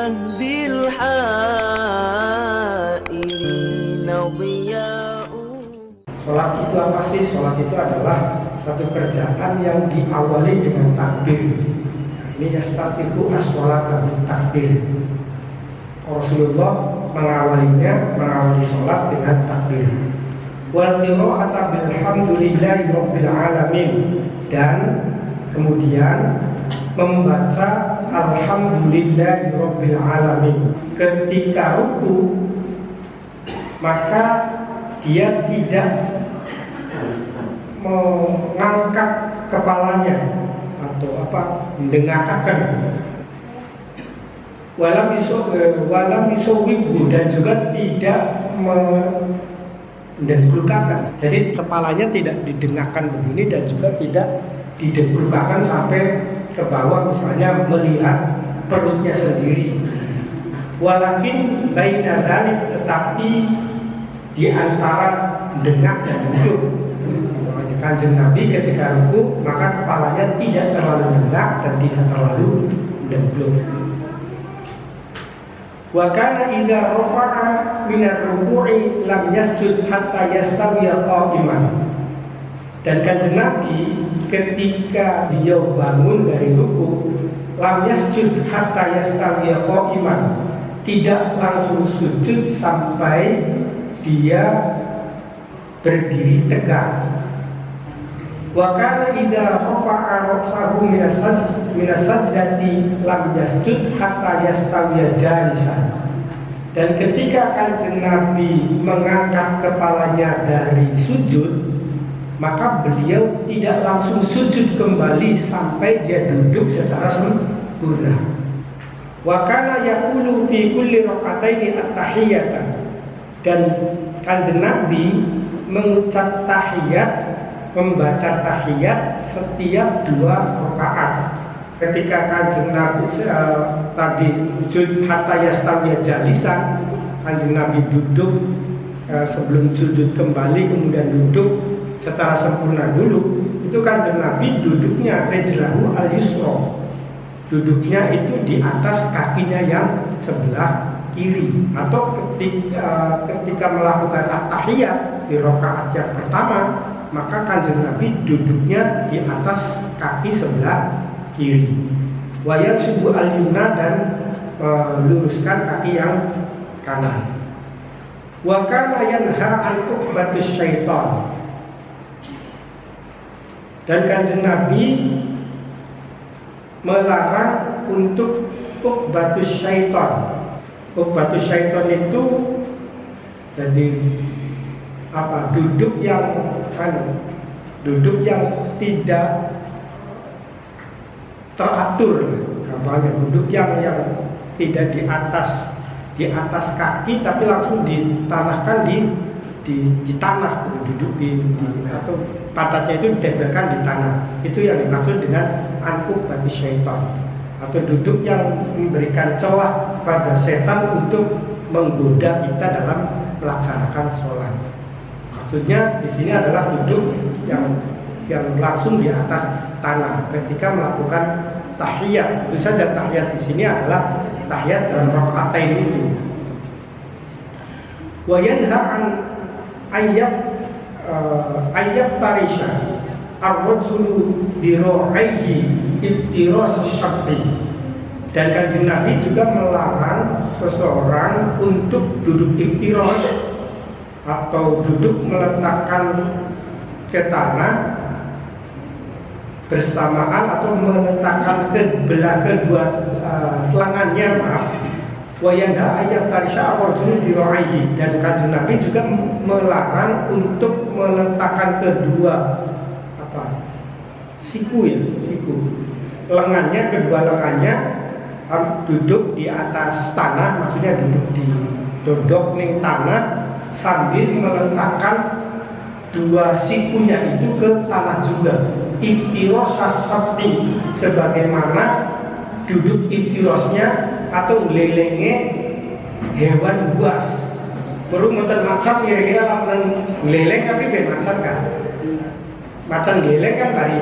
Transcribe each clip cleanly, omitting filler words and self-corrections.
مهدي الحائرين ضياء. Sholat itu apa sih? Sholat itu adalah satu kerjaan yang diawali dengan takbir. Ini yastatihu as-sholata bitakbir. Rasulullah mengawali sholat dengan takbir. Wal qira'ata bilhamdulillahi rabbil alamin, dan kemudian membaca alhamdulillahi rabbil alamin. Ketika ruku maka dia tidak mengangkat kepalanya atau mendengakakan, walam yusowibu, dan juga tidak mendengkukakan. Jadi kepalanya tidak didengakkan begini dan juga tidak didengkukakan sampai ke bawah, misalnya melihat perutnya sendiri. Walakin baina dzalik, tetapi di antara dengak dan duduk. Kanjeng Nabi ketika ruku maka kepalanya tidak terlalu dengak dan tidak terlalu dengkluk. Wa kana idza rafa'a min ar-ruku'i lam yasjud hatta yastawiya qa'iman. Dan Kanjeng Nabi ketika beliau bangun dari ruku, lam yasjud hatta yastawiya qa'iman, tidak langsung sujud sampai dia berdiri tegak. Wa kana idza rafa'a ra'sahu min as-sajdati lam yasjud hatta yastawiya jalisan. Dan ketika Kanjeng Nabi mengangkat kepalanya dari sujud, maka beliau tidak langsung sujud kembali sampai dia duduk secara sempurna. Wa kana yaqulu fi kulli rak'ataini at-tahiyyata, dan Kanjeng Nabi mengucap tahiyat, membaca tahiyat setiap 2 rakaat. Ketika Kanjeng Nabi tadi sujud hatta yastawiya jalisan, Kanjeng Nabi duduk sebelum sujud kembali, kemudian duduk secara sempurna dulu. Itu Kanjeng Nabi duduknya rijlahu al-yusra, duduknya itu di atas kakinya yang sebelah kiri. Atau ketika melakukan at-tahiyat di rakaat yang pertama, maka Kanjeng Nabi duduknya di atas kaki sebelah kiri. Wa yansubu al-yumna, dan luruskan kaki yang kanan. Wa kana yanha an uqbatus syaitan, dan Kanjeng Nabi melarang untuk uqbatus syaitan. Uqbatus syaitan itu jadi duduk yang tidak teratur, duduk yang tidak di atas kaki tapi langsung ditanahkan di tanah, duduk atau pantatnya itu ditempelkan di tanah. Itu yang dimaksud dengan uqbatus syaitan, atau duduk yang memberikan celah pada setan untuk menggoda kita dalam melaksanakan sholat. Maksudnya di sini adalah duduk yang langsung di atas tanah ketika melakukan tahiyat. Itu saja tahiyat di sini adalah tahiyat dalam rakaatain itu. Wa yanha an ayyaf tarisha ar-rajulu dira'aihi iftiras syaqi. Dan Kanjeng Nabi juga melarang seseorang untuk duduk iftiras atau duduk meletakkan ke tanah bersamaan atau meletakkan kedua lengannya, wa yanda ayat tarisha ar-rajulu dira'aihi. Dan Kanjeng Nabi juga melarang untuk meletakkan kedua siku lengannya, kedua lengannya duduk di atas tanah, maksudnya duduk di dodok ning tanah sambil meletakkan dua sikunya itu ke tanah juga. Iftiros as-sabti, sebagaimana duduk iftirosnya atau lelenge hewan buas. Perlu motor macan kira-kira lamun leleng tapi ben macan kan. Macan geleng kan dari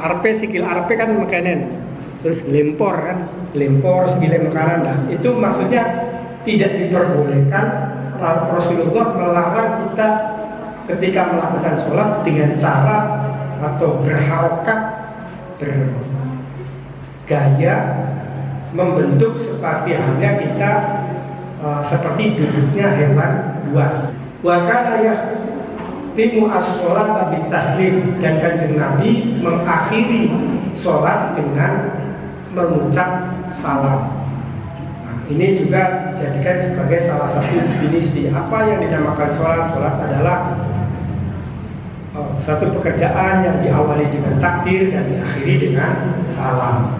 arpe sikil arpe kan mekanen. terus lempor kan, lempor segi lem kanan. Nah, itu maksudnya tidak diperbolehkan. Rasulullah melarang kita ketika melakukan sholat dengan cara atau berharokat, bergaya, membentuk seperti halnya kita seperti duduknya hewan buas. Wa kana yahtimu as-sholata bitaslim, dan Kanjeng Nabi mengakhiri sholat dengan mengucap salam. Nah, ini juga dijadikan sebagai salah satu definisi apa yang dinamakan sholat. Sholat adalah satu pekerjaan yang diawali dengan takbir dan diakhiri dengan salam.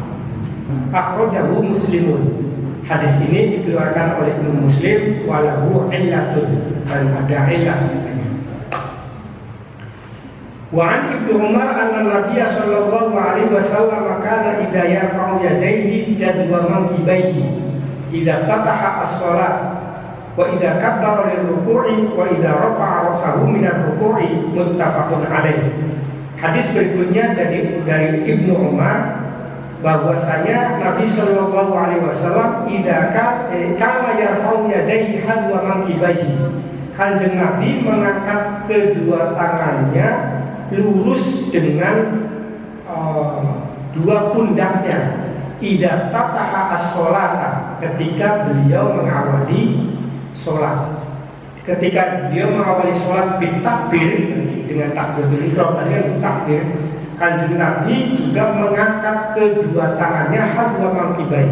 Akhrajahu Muslimun. Hadis ini dikeluarkan oleh Imam Muslim, walahu illatun, dan ada illat katanya. Wa an Ibnu Umar anna Nabiy sallallahu alaihi wasallam kana idza yarfa'u yadayhi jadwa manqibaihi idza fataha as-shalat wa idza kabbara lil-ruku'i wa idza rafa'a ra'sahu min ar-ruku'i, muttafaqun alaih. Hadis berikutnya dari Ibnu Umar bahwasanya Nabi Shallallahu Alaihi Wasallam kana yarfa'u yadayhi hadwa manqibaihi, Kanjeng Nabi mengangkat kedua tangannya lurus dengan dua pundaknya. Idza fataha as-sholata, ketika beliau mengawali sholat. Ketika dia mengawali sholat bitakbir, dengan takbiratul ihram, dengan takbir, Kanjeng Nabi juga mengangkat kedua tangannya hadwa manqibai,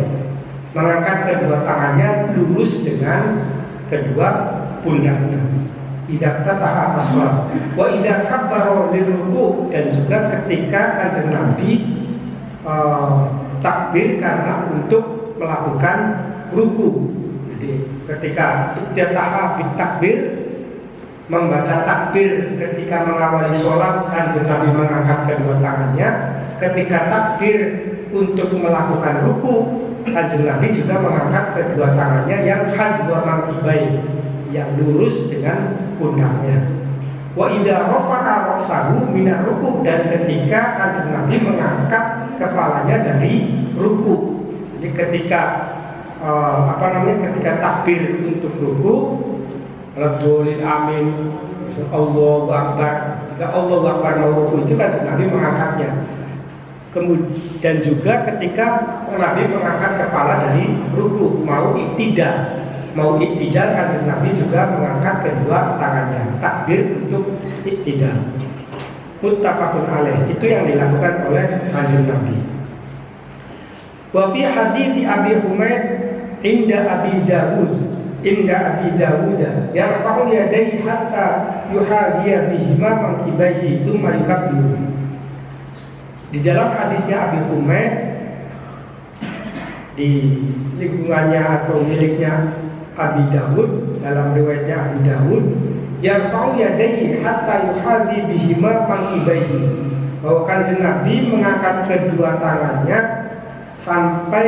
mengangkat kedua tangannya lurus dengan kedua pundaknya. Idza fataha as-shalat wa idza kabbara lirruku', dan juga ketika Kanjeng Nabi takbir karena untuk melakukan ruku. Jadi ketika iftitah bitakbir, membaca takbir ketika mengawali sholat, Kanjeng Nabi mengangkat kedua tangannya. Ketika takbir untuk melakukan ruku, Kanjeng Nabi juga mengangkat kedua tangannya yang hadwa manqibai, yang lurus dengan pundaknya. Wa idza rafa'a ra'sahu min ar-ruku', dan ketika Kanjeng Nabi mengangkat kepalanya dari ruku. Jadi ketika ketika takbir untuk ruku, Rabbul amin, Allahu Akbar. Ketika Allahu Akbar mau ruku, itu kan Nabi mengangkatnya. Kemudian juga ketika Nabi mengangkat kepala dari ruku, mau iktidal, Kanjeng Nabi juga mengangkat kedua tangannya, takbir untuk iktidal. Muttafaqun alaih, itu yang dilakukan oleh Kanjeng Nabi. Wa fi hadits Abi Humaid inda Abi Dawud yarfa'u yadayhi hatta yuhadhiya bihima manqibaihi tsumma yukabbiru. Di dalam hadisnya Abi Humaid, di lingkungannya atau miliknya Abi Dawud, dalam riwayatnya Abi Dawud, yarfa'u yadayhi hatta yuhadhi bihima manqibaihi, bahwa Kanjeng Nabi mengangkat kedua tangannya sampai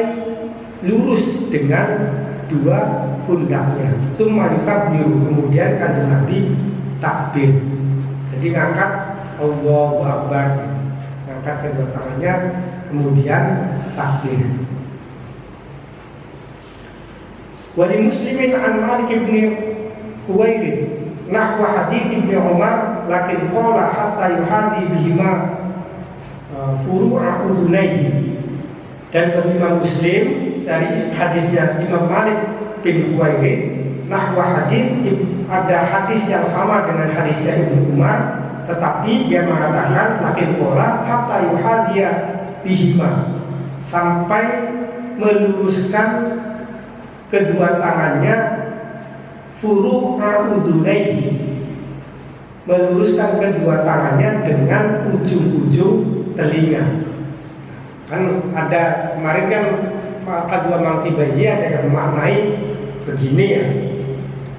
lurus dengan dua pundaknya. Tsumma yukabbiru, kemudian Kanjeng Nabi takbir. Jadi ngangkat Allahu Akbar, ngangkat kedua tangannya, kemudian takbir. Wali Muslimin an Malik bin Huwairith nahwa hadits Ibnu Umar, lakin qala hatta yuhadhi bihima furu'a udunaihi. Dan bagi Imam Muslim dari hadisnya Imam Malik bin Huwairith, nahwa hadis, ada hadis yang sama dengan hadisnya Ibnu Umar, tetapi dia mengatakan lakin qala hatta yuhadhiya bihima, sampai meluruskan kedua tangannya furu'a udunaihi, meluruskan kedua tangannya dengan ujung-ujung telinga. Kan ada kemarin kan kadua manqibaihi ada yang memaknai begini ya,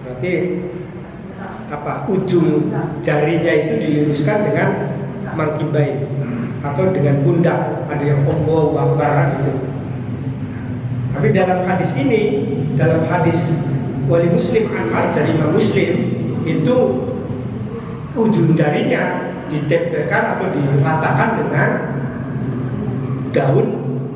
berarti ujung jarinya itu diluruskan dengan manqibai atau dengan pundak, ada yang Allahu Akbar gitu. Tapi dalam hadis ini, dalam hadis Wali Muslim an Malik dari Imam Muslim, itu ujung jarinya ditempelkan atau diratakan dengan daun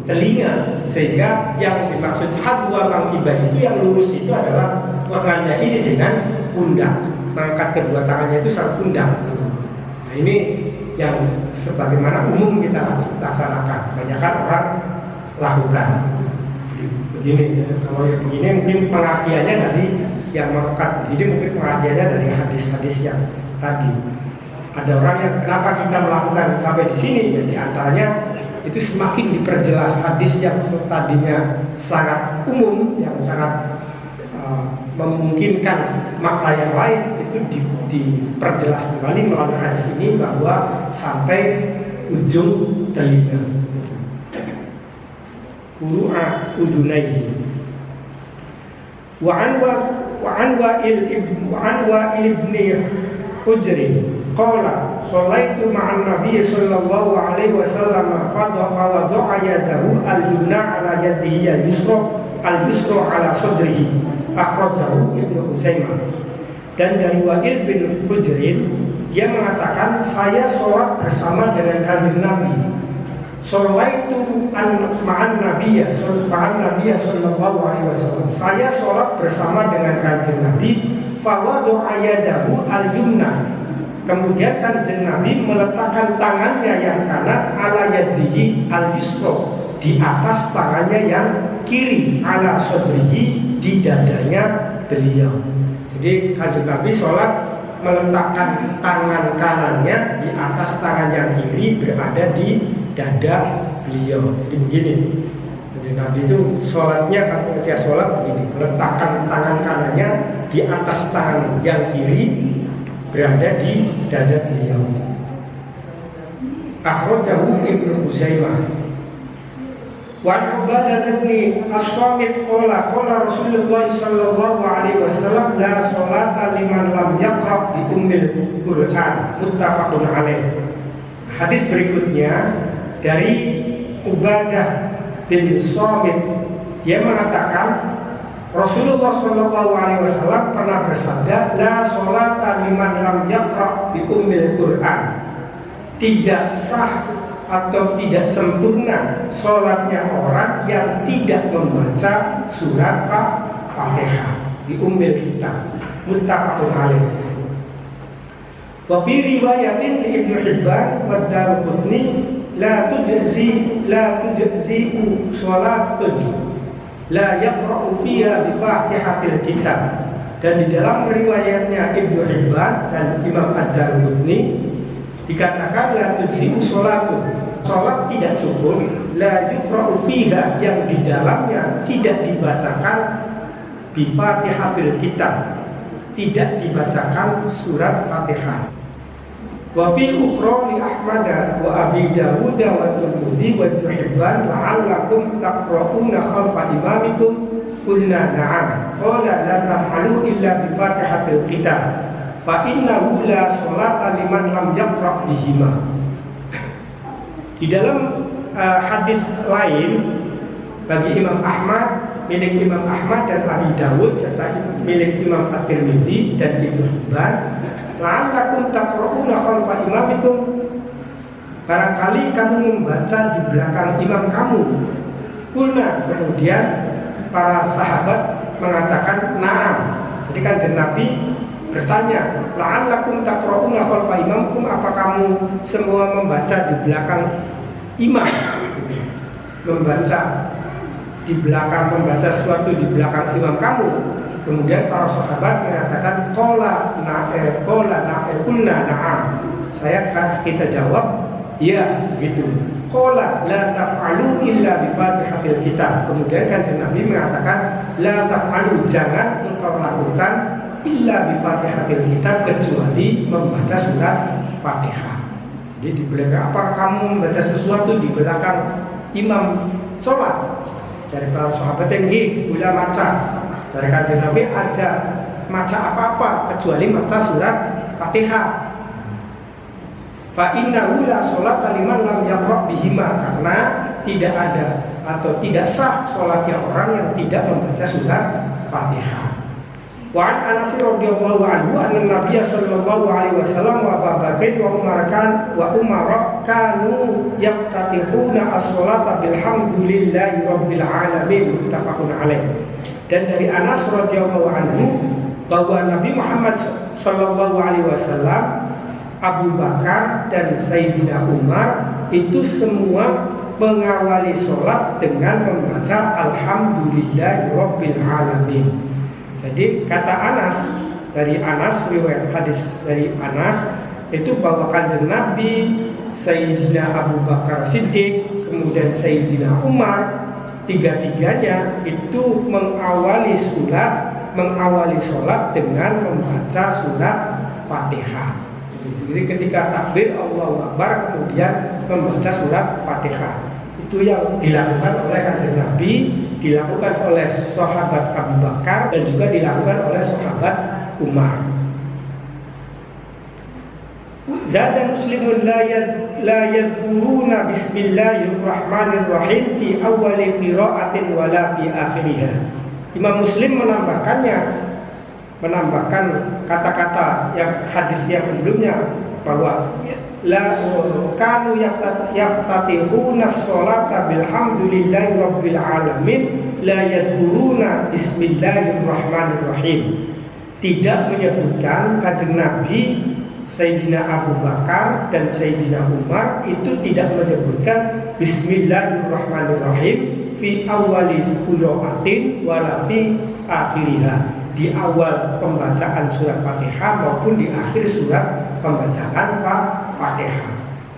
telinga, sehingga yang dimaksud hadwa mangkibah itu yang lurus itu adalah lengannya ini dengan pundak, mengangkat kedua tangannya itu sampai pundak. Nah ini yang sebagaimana umum kita laksanakan, kebanyakan orang lakukan. Begini, kalau yang begini mungkin pengertiannya dari yang melekat, jadi mungkin pengertiannya dari hadis-hadis yang tadi. Ada orang yang kenapa kita melakukan sampai di sini, ya diantaranya itu semakin diperjelas hadis yang tadinya sangat umum, yang sangat memungkinkan makna yang lain itu diperjelas kembali melalui hadis ini bahwa sampai ujung telinga. Furu'a udunaihi. Wa an Wa'il ibni Hujri qala sholaitu ma'an nabiy sallallahu alaihi wasallam fa wada'a yadahu al-yumna ala yadihi al-yusra ala sadrihi akhrajahu Ibnu Huzaimah. Dan dari Wa'il bin Hujrin, dia mengatakan saya sholat bersama dengan kanjeng Nabi. Sholaitu ma'an Nabiy sallallahu alaihi wasallam. Saya sholat bersama dengan kanjeng Nabi. Fawadu'a yadahu al-yumna. Kemudian kanjeng Nabi meletakkan tangannya yang kanan ala yadihi al-yusra, di atas tangannya yang kiri, ala sadrihi, di dadanya beliau. Jadi kanjeng Nabi sholat meletakkan tangan kanannya di atas tangan yang kiri, berada di dada beliau. Jadi begini, kanjeng Nabi itu sholatnya ketika sholat begini, meletakkan tangan kanannya di atas tangan yang kiri, berada di dada beliau. Akhrajahu Ibnu Huzaimah. Wa Ubadah bin As-Samit qala Rasulullah sallallahu alaihi wasallam la sholata liman lam yaqra bi ummil Qur'an, muttafaqun alaih. Hadis berikutnya dari Ubadah bin Samit, dia mengatakan Rasulullah sallallahu alaihi wasallam pernah bersabda, la sholata liman lam yaqra bi ummil Qur'an. Tidak sah atau tidak sempurna sholatnya orang yang tidak membaca surat Al-Fatihah di ummil kitab, muttafaqun alaih. Wa fi riwayatin li Ibnu Hibban wa Daraqutni la tujzi sholatun la yaqra'u fiha bi Fatihatil kitab. Dan di dalam riwayatnya Ibnu Hibban dan Imam Ad-Daraqutni dikatakan la tujzi sholatun, sholat tidak cukup, la yuqra'u fiha, yang di dalamnya tidak dibacakan bi Fatihatil kitab, tidak dibacakan surat Fatihah. Wa fi ukhra li Ahmad wa Abi Dawud wa Tirmidzi wa Ibnu Hibban la'allakum taqra'una khalfa imamikum, qulna na'am, qala la taf'alu illa bi Fatihatil kitab fa innahu la sholata liman lam yaqra' bihima. Di dalam hadis lain bagi Imam Ahmad, milik Imam Ahmad dan Abi Dawud serta milik Imam At-Tirmidzi dan Ibnu Hibban, la'allakum taqra'una khalfa imamikum, barangkali kamu membaca di belakang imam kamu. Qulna, kemudian para sahabat mengatakan na'am. Jadi kanjeng Nabi bertanya, la'allakum taqra'una khalfa imamkum, apa kamu semua membaca di belakang imam? Membaca di belakang, membaca sesuatu di belakang imam kamu. Kemudian para sahabat mengatakan qala qulna na'am. Kita jawab ya, gitu. Qala la taf'alu illa bi Fatihatil kitab. Kemudian kanjeng Nabi mengatakan la taf'alu, jangan engkau lakukan illa bi Fatihatil kitab, kecuali membaca surat Fatihah. Jadi di belakang, apa kamu membaca sesuatu di belakang imam sholat? Dari para sahabat yang gula maca. Dari kanjeng Nabi aja maca apa-apa kecuali maca surat Fatihah. Fa innahu la sholata liman lam yaqra' bihima, karena tidak ada atau tidak sah sholatnya orang yang tidak membaca surat Fatihah. Wa an Anas radhiyallahu anhu anna Nabiy sallallahu alaihi wasallam wa Abu Bakr wa Umar kanu yaftatihuna as-salata bilhamdulillahi rabbil alamin muttafaqun alaih. Dan dari Anas radhiyallahu anhu bahwa Nabi Muhammad sallallahu alaihi wasallam, Abu Bakar dan Sayyidina Umar itu semua mengawali sholat dengan membaca alhamdulillahi rabbil alamin. Jadi kata Anas, dari Anas, riwayat hadis dari Anas itu bahwa kanjeng Nabi, Sayyidina Abu Bakar Siddiq, kemudian Sayyidina Umar, tiga-tiganya itu mengawali sholat dengan membaca surat Fatihah. Jadi ketika takbir Allahu Akbar kemudian membaca surat Fatihah. Itu yang dilakukan oleh kanjeng Nabi, dilakukan oleh sahabat Abu Bakar dan juga dilakukan oleh sahabat Umar. Zada Muslimun la yadhkuruna bismillahirrahmanirrahim fi awwali qira'atin wala fi akhiriha. Imam Muslim menambahkan kata-kata yang hadis yang sebelumnya bahwa la kanu yaftatihuna as-salata bilhamdulillahi rabbil alamin la yadhkuruna bismillahirrahmanirrahim. Tidak menyebutkan kanjeng Nabi, Sayyidina Abu Bakar dan Sayyidina Umar itu tidak menyebutkan bismillahirrahmanirrahim fi awwali qira'atin wala fi akhiriha, di awal pembacaan surat Fatihah maupun di akhir surat pembacaan Fatihah.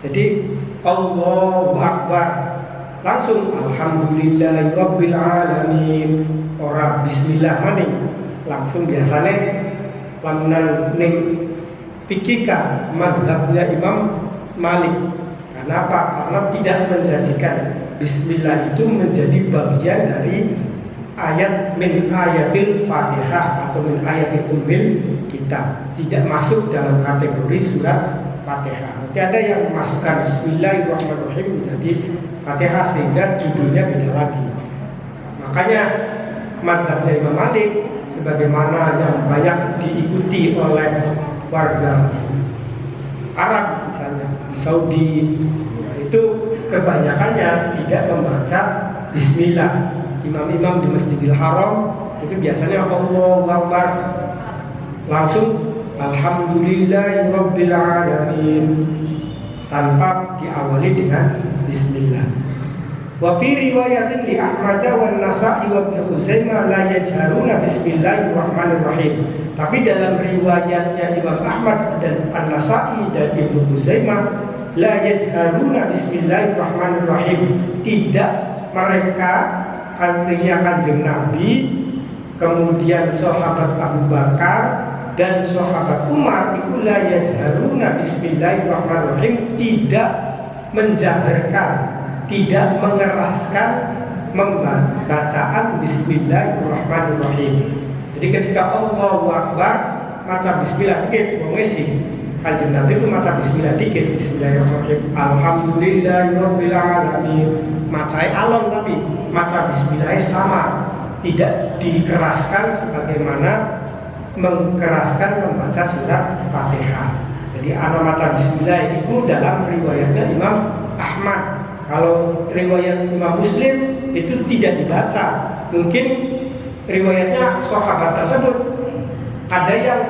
Jadi Allahu Akbar langsung alhamdulillahirabbil alamin, ora bismillah maning, langsung biasanya lamunan ning fikika mazhabnya Imam Malik. Kenapa? Karena tidak menjadikan bismillah itu menjadi bagian dari ayat min ayatil Fatihah atau min ayatil ummil kitab, tidak masuk dalam kategori surat Fatihah. Nanti ada yang memasukkan bismillahirrahmanirrahim menjadi Fatihah sehingga judulnya beda lagi. Makanya mazhabnya Imam Malik sebagaimana yang banyak diikuti oleh warga Arab misalnya di Saudi, itu kebanyakannya tidak membaca bismillah. Imam-imam di Masjidil Haram itu biasanya Allahu Akbar langsung alhamdulillahirabbil alamin tanpa diawali dengan bismillah. Wa fi riwayatin li Ahmad wa Nasa'i wa Ibnu Khuzaimah la yajharuna bismillahirrahmanirrahim. Tapi dalam riwayatnya Imam Ahmad dan An-Nasa'i dan Ibnu Khuzaimah la yajharuna bismillahirrahmanirrahim, tidak mereka, artinya kanjeng Nabi, kemudian sahabat Abu Bakar dan sahabat Umar itu la yajharuna bismillahirrahmanirrahim, tidak menjaharkan, tidak mengeraskan bacaan bismillahirrahmanirrahim. Jadi ketika Allahu Akbar maca bismillah dikit, wong isi kanjeng Nabi itu maca bismillah dikit, bismillahirrahmanirrahim, alhamdulillahirabbil alamin, macai alon tapi maca bismillah sama, tidak dikeraskan sebagaimana mengkeraskan membaca surat Fatihah. Jadi ana maca bismillah itu dalam riwayatnya Imam Ahmad. Kalau riwayat Imam Muslim itu tidak dibaca. Mungkin riwayatnya sahabat tersebut ada yang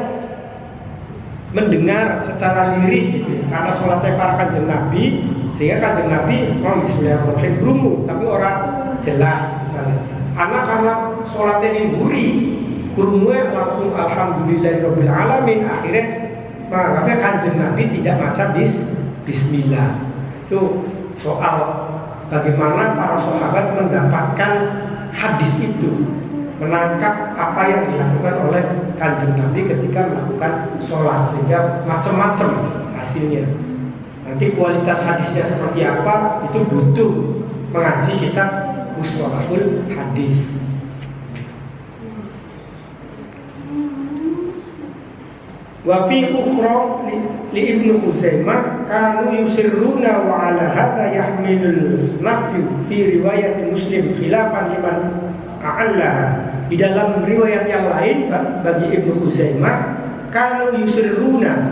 mendengar secara lirih gitu, karena sholatnya para kanjeng Nabi, sehingga kanjeng Nabi bismillahirrahmanirrahim berungu, tapi orang jelas misalnya. Anak karena sholatnya ini buri, kurungnya langsung alhamdulillahirabbil alamin, akhirnya makanya kanjeng Nabi tidak baca bismillah. Itu soal bagaimana para sahabat mendapatkan hadis itu, menangkap apa yang dilakukan oleh kanjeng Nabi ketika melakukan sholat, sehingga macam-macam hasilnya. Nanti kualitas hadisnya seperti apa itu butuh mengaji kitab Mustalahul Hadis. Wa fi ukhra li Ibnu Khuzaimah kanu yusirruna wa ala hadha yahmilul nafyu fi riwayat Muslim khilafan liman a'allaha Di dalam riwayat yang lain bagi Ibnu Khuzaimah, kalau yusirruna,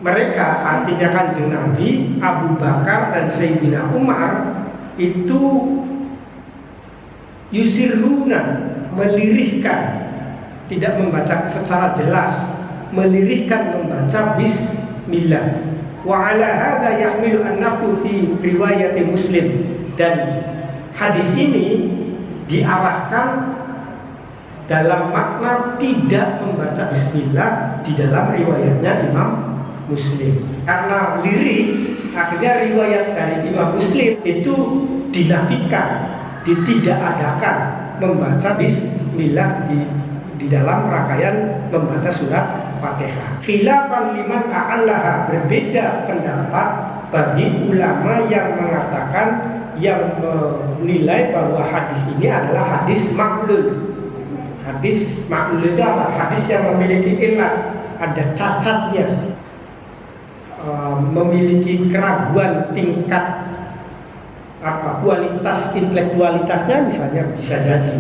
mereka artinya Kanjeng Nabi, Abu Bakar dan Sayyidina Umar itu yusirruna, melirihkan, tidak membaca secara jelas, melirihkan membaca bismillah. Wa ala hadza yahmilu an-nafyu fi riwayat Muslim, dan hadis ini diarahkan dalam makna tidak membaca bismillah di dalam riwayatnya Imam Muslim. Karena lirik, akhirnya riwayat dari Imam Muslim itu dinafikan, ditidakadakan membaca bismillah di dalam rangkaian membaca surat Fatihah. Khilafan liman a'allaha, berbeda pendapat bagi ulama yang mengatakan, yang menilai bahwa hadis ini adalah hadis maklul. Hadis maklul itu apa? Hadis yang memiliki ilat, ada cacatnya, memiliki keraguan tingkat kualitas intelektualitasnya, misalnya bisa jadi.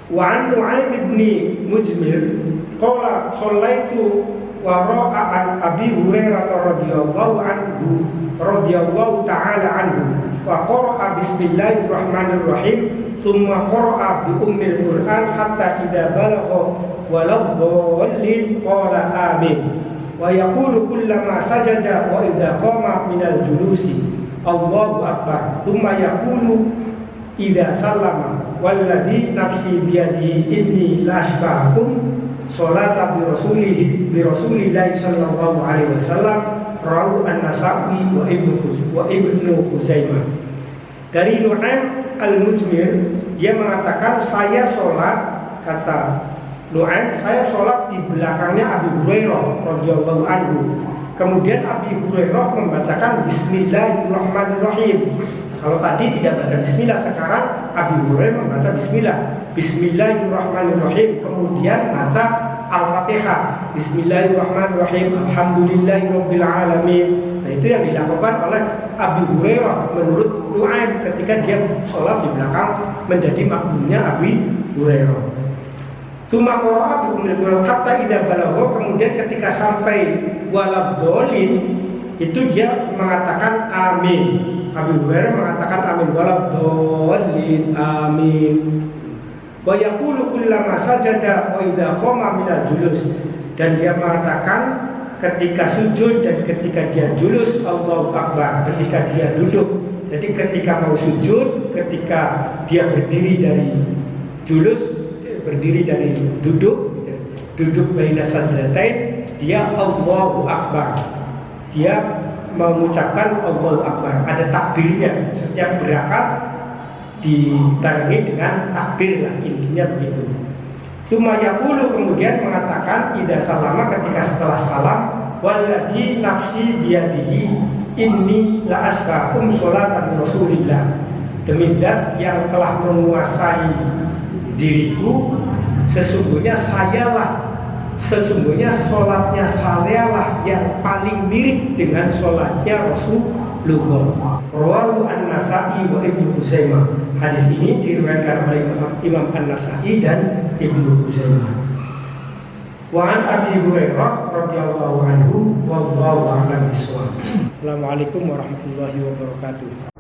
Wa an Nu'aim bin Mujmir qala shallaitu wara'a an Abi Hurairah radhiyallahu ta'ala anhu wa qara'a bismillahirrahmanirrahim thumma qara'a bi ummil Qur'an hatta idza balagha waladdallin qala amin wa yaqulu kullama sajada wa idza qama minal julusi Allahu akbar thumma yaqulu idza sallama walladzi nafsi biyadihi inni la ashba'akum salata bi rasulillahi sallallahu alaihi wasallam rawu an-Nasa'i wa Ibnu Khuzaimah. Dari Nu'aim al-Mujmir, dia mengatakan, saya sholat, kata Nu'aim, saya sholat di belakangnya Abi Hurairah radhiyallahu anhu. Kemudian Abi Hurairah membacakan Bismillahirrahmanirrahim. Kalau tadi tidak baca Bismillah, sekarang Abi Hurairah membaca Bismillahirrahmanirrahim. Kemudian baca Al-Fatihah, Bismillahirrahmanirrahim, Alhamdulillahirabbil alamin. Nah, itu yang dilakukan oleh Abi Hurairah menurut Nu'aim ketika dia sholat di belakang menjadi makmumnya Abi Hurairah. Tsumma qara'a bi ummil Qur'an hatta idza balagha, kemudian ketika sampai waladdallin itu dia mengatakan amin. Abi Hurairah mengatakan amin, waladdallin amin. Wa yaqulu kullama sajada wa idza qama minal julus, dan dia mengatakan ketika sujud dan ketika dia julus Allahu akbar, ketika dia duduk. Jadi ketika mau sujud, ketika dia berdiri dari julus, berdiri dari duduk baina sajdatain, dia Allahu akbar, dia mengucapkan Allahu akbar, ada takbirnya. Setiap berangkat ditaringi dengan takbir lah, intinya begitu. Tsumma yaqulu, kemudian mengatakan idza salama, ketika setelah salam, walladzi nafsi biyadihi inni la asba'akum sholatan Rasulillah, demi zat yang telah menguasai diriku, sesungguhnya sholatnya sayalah yang paling mirip dengan sholatnya Rasulullah. Rawahu an-Nasa'i wa Ibnu Khuzaimah. Hadis ini diriwayatkan oleh Imam An-Nasa'i dan Ibnu Khuzaimah. Wa an Abi Hurairah radhiyallahu anhu wallahu a'lam bishawab. Assalamualaikum warahmatullahi wabarakatuh.